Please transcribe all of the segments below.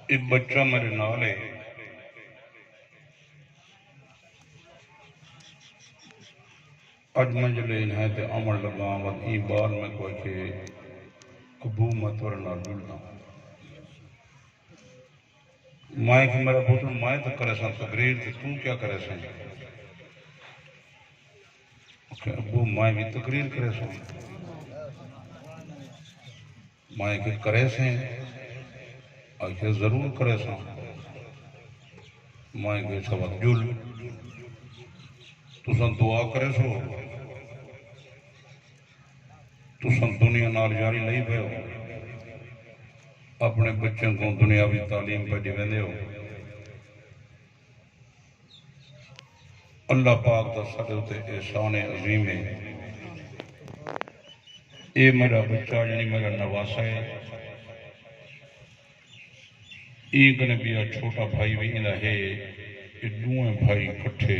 ایک بچہ میرے نال ہے، اج میں جلے انہیں تے عمل لگا ود این بار میں کوئی کہ ابو متور نال جلنا مائیں کہ میرا پوتر مائیں تو کرے سن تقریر تے تو کیا کرے سن کہ ابو مائیں بھی تقریر کرے سن مائیں کہ کرے سن آخر ضرور کرے سن مائیں کہ سبق جل تو سن دعا کرے سو تو سن دنیا نال جاری لئی پہ ہو اپنے بچوں کو دنیاوی تعلیم پہ دیویں ہو اللہ پاک دا صدر تے احسان عظیم ہے اے میرا بچہ یعنی میرا نواسا ہے ایک نے بھی چھوٹا بھائی بھی انہا ہے یہ دوئیں بھائی کٹھے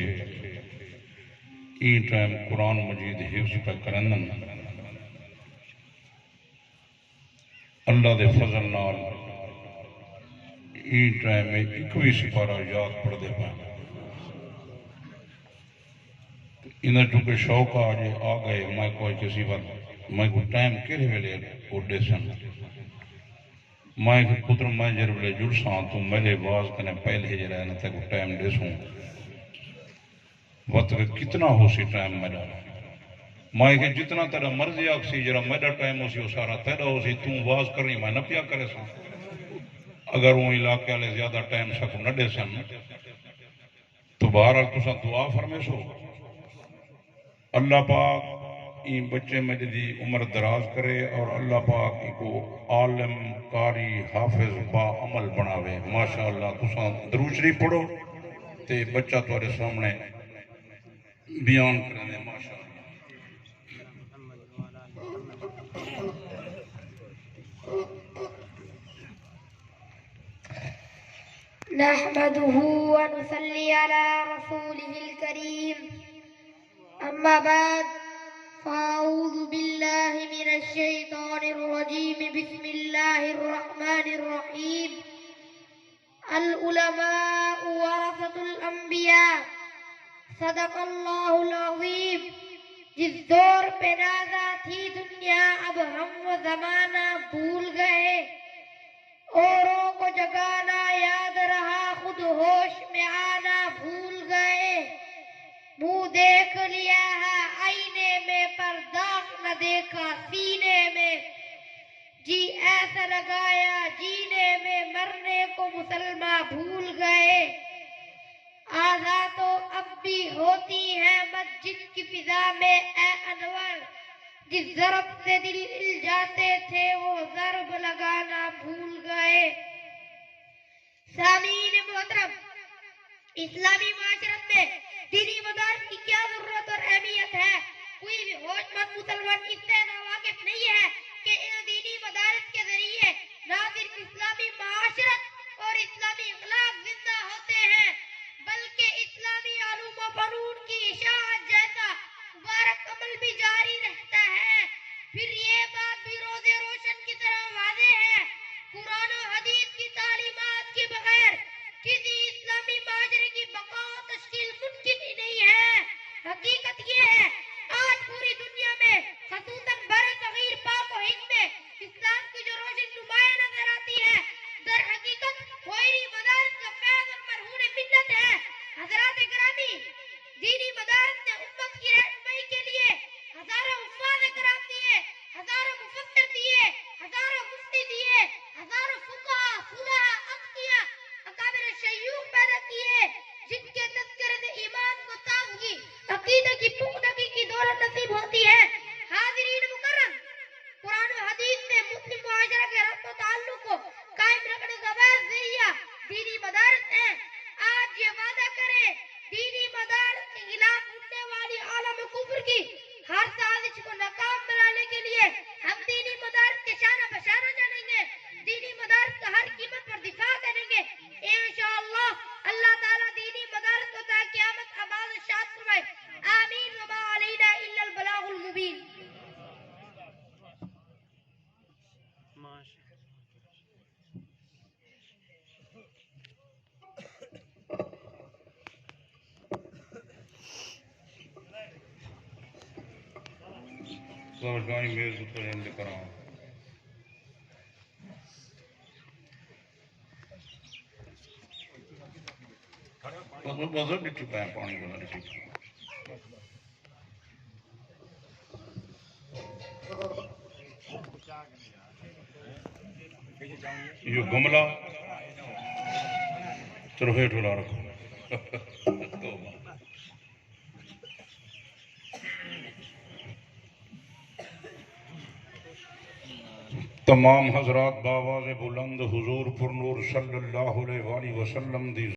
این ٹائم قرآن مجید حفظ پہ کرنن اللہ دے فضل نال این ٹائم میں اکوی سپارہ یاد پڑھ دے پائیں انہیں چونکہ شوق آجے آ گئے میں کوئی کسی وقت میں کوئی ٹائم کہے ویلے اڈے سن میں کہ پتر میں جر ویلے جڑ ساں تو میرے باز کنے پہلے جرائے نہ تے کوئی ٹائم دے سوں وقت کتنا ہو سی ٹائم میرا میں کہ جتنا تیرا مرضی آگ سی جرا میرا ٹائم ہو سی وہ سارا تیرا ہو سی توں باز کرنی میں نہ پیا کرے ساں اگر وہ علاقے والے زیادہ ٹائم سکو نہ دے سن تو بہرحال تساں دعا فرمے سو اللہ پاک این بچے میں دی عمر دراز کرے اور اللہ پاک کو عالم قاری حافظ با عمل بناوے ماشاءاللہ تساں درود شریف پڑھو تے بچہ تمہارے سامنے بیان کرنے ماشاءاللہ نحمده ونصلي على رسوله الكريم أما بعد فأعوذ بالله من الشيطان الرجيم بسم الله الرحمن الرحيم العلماء ورثة الأنبياء صدق الله العظيم جس دور پہ نازا تھی دنیا اب ہم وہ زمانہ بھول گئے اوروں کو جگانا یاد رہا خود ہوش میں آنا بھول گئے منہ دیکھ لیا ہے آئینے میں پر داغ نہ دیکھا سینے میں جی ایسا لگایا جینے میں مرنے کو مسلمان بھول گئے آزا تو اب بھی ہوتی ہیں مسجد کی فضا میں اے انور جس ضرب سے دل الجاتے تھے وہ ضرب لگانا بھول گئے سامعین محترم اسلامی معاشرت میں دینی مدارس کی کیا ضرورت اور اہمیت ہے کوئی بھی ہوش مند مسلمان اس سے واقف نہیں ہے کہ ان دینی مدارس کے ذریعے نہ صرف اسلامی معاشرت اور اسلامی اخلاق زندہ ہوتے ہیں بلکہ اسلامی علوم و فنون کی اشاعت جیسا مبارک عمل بھی جاری رہتا ہے پھر یہ بات بھی روز روشن کی طرح واضح ہے قرآن و حدیث کی تعلیمات کے بغیر کسی اسلامی معاشرے کی بقا و تشکیل ممکن ہی نہیں ہے حقیقت یہ ہے آج پوری دنیا میں خصوصاً بر صغیر پاک و ہند میں اسلام کی جو روشن نمایاں نظر آتی ہے در حقیقت کوئی مدارس کا فیض اور مرہون ملت ہے حضرات گرامی دینی مدارس نے امت کی رہنمائی کے لیے ہزاروں حفاظ کرام دیے ہزاروں مفسر دیے ہزاروں مفتی دیے ہزاروں فقہا فقہا اقتیہ اکابر شیوخ پیدا کیے جن کے تذکرے سے ایمان کو تازگی عقیدہ کی پختگی کی گائی میز پر ہم لکھ رہا ہوں بازار ڈٹی پہ پانی بازار ڈٹی یہ گملہ چلو ہیٹ ہلا رکھو تمام حضرات بآواز بلند حضور پر نور صلی اللہ علیہ وآلہ وسلم دی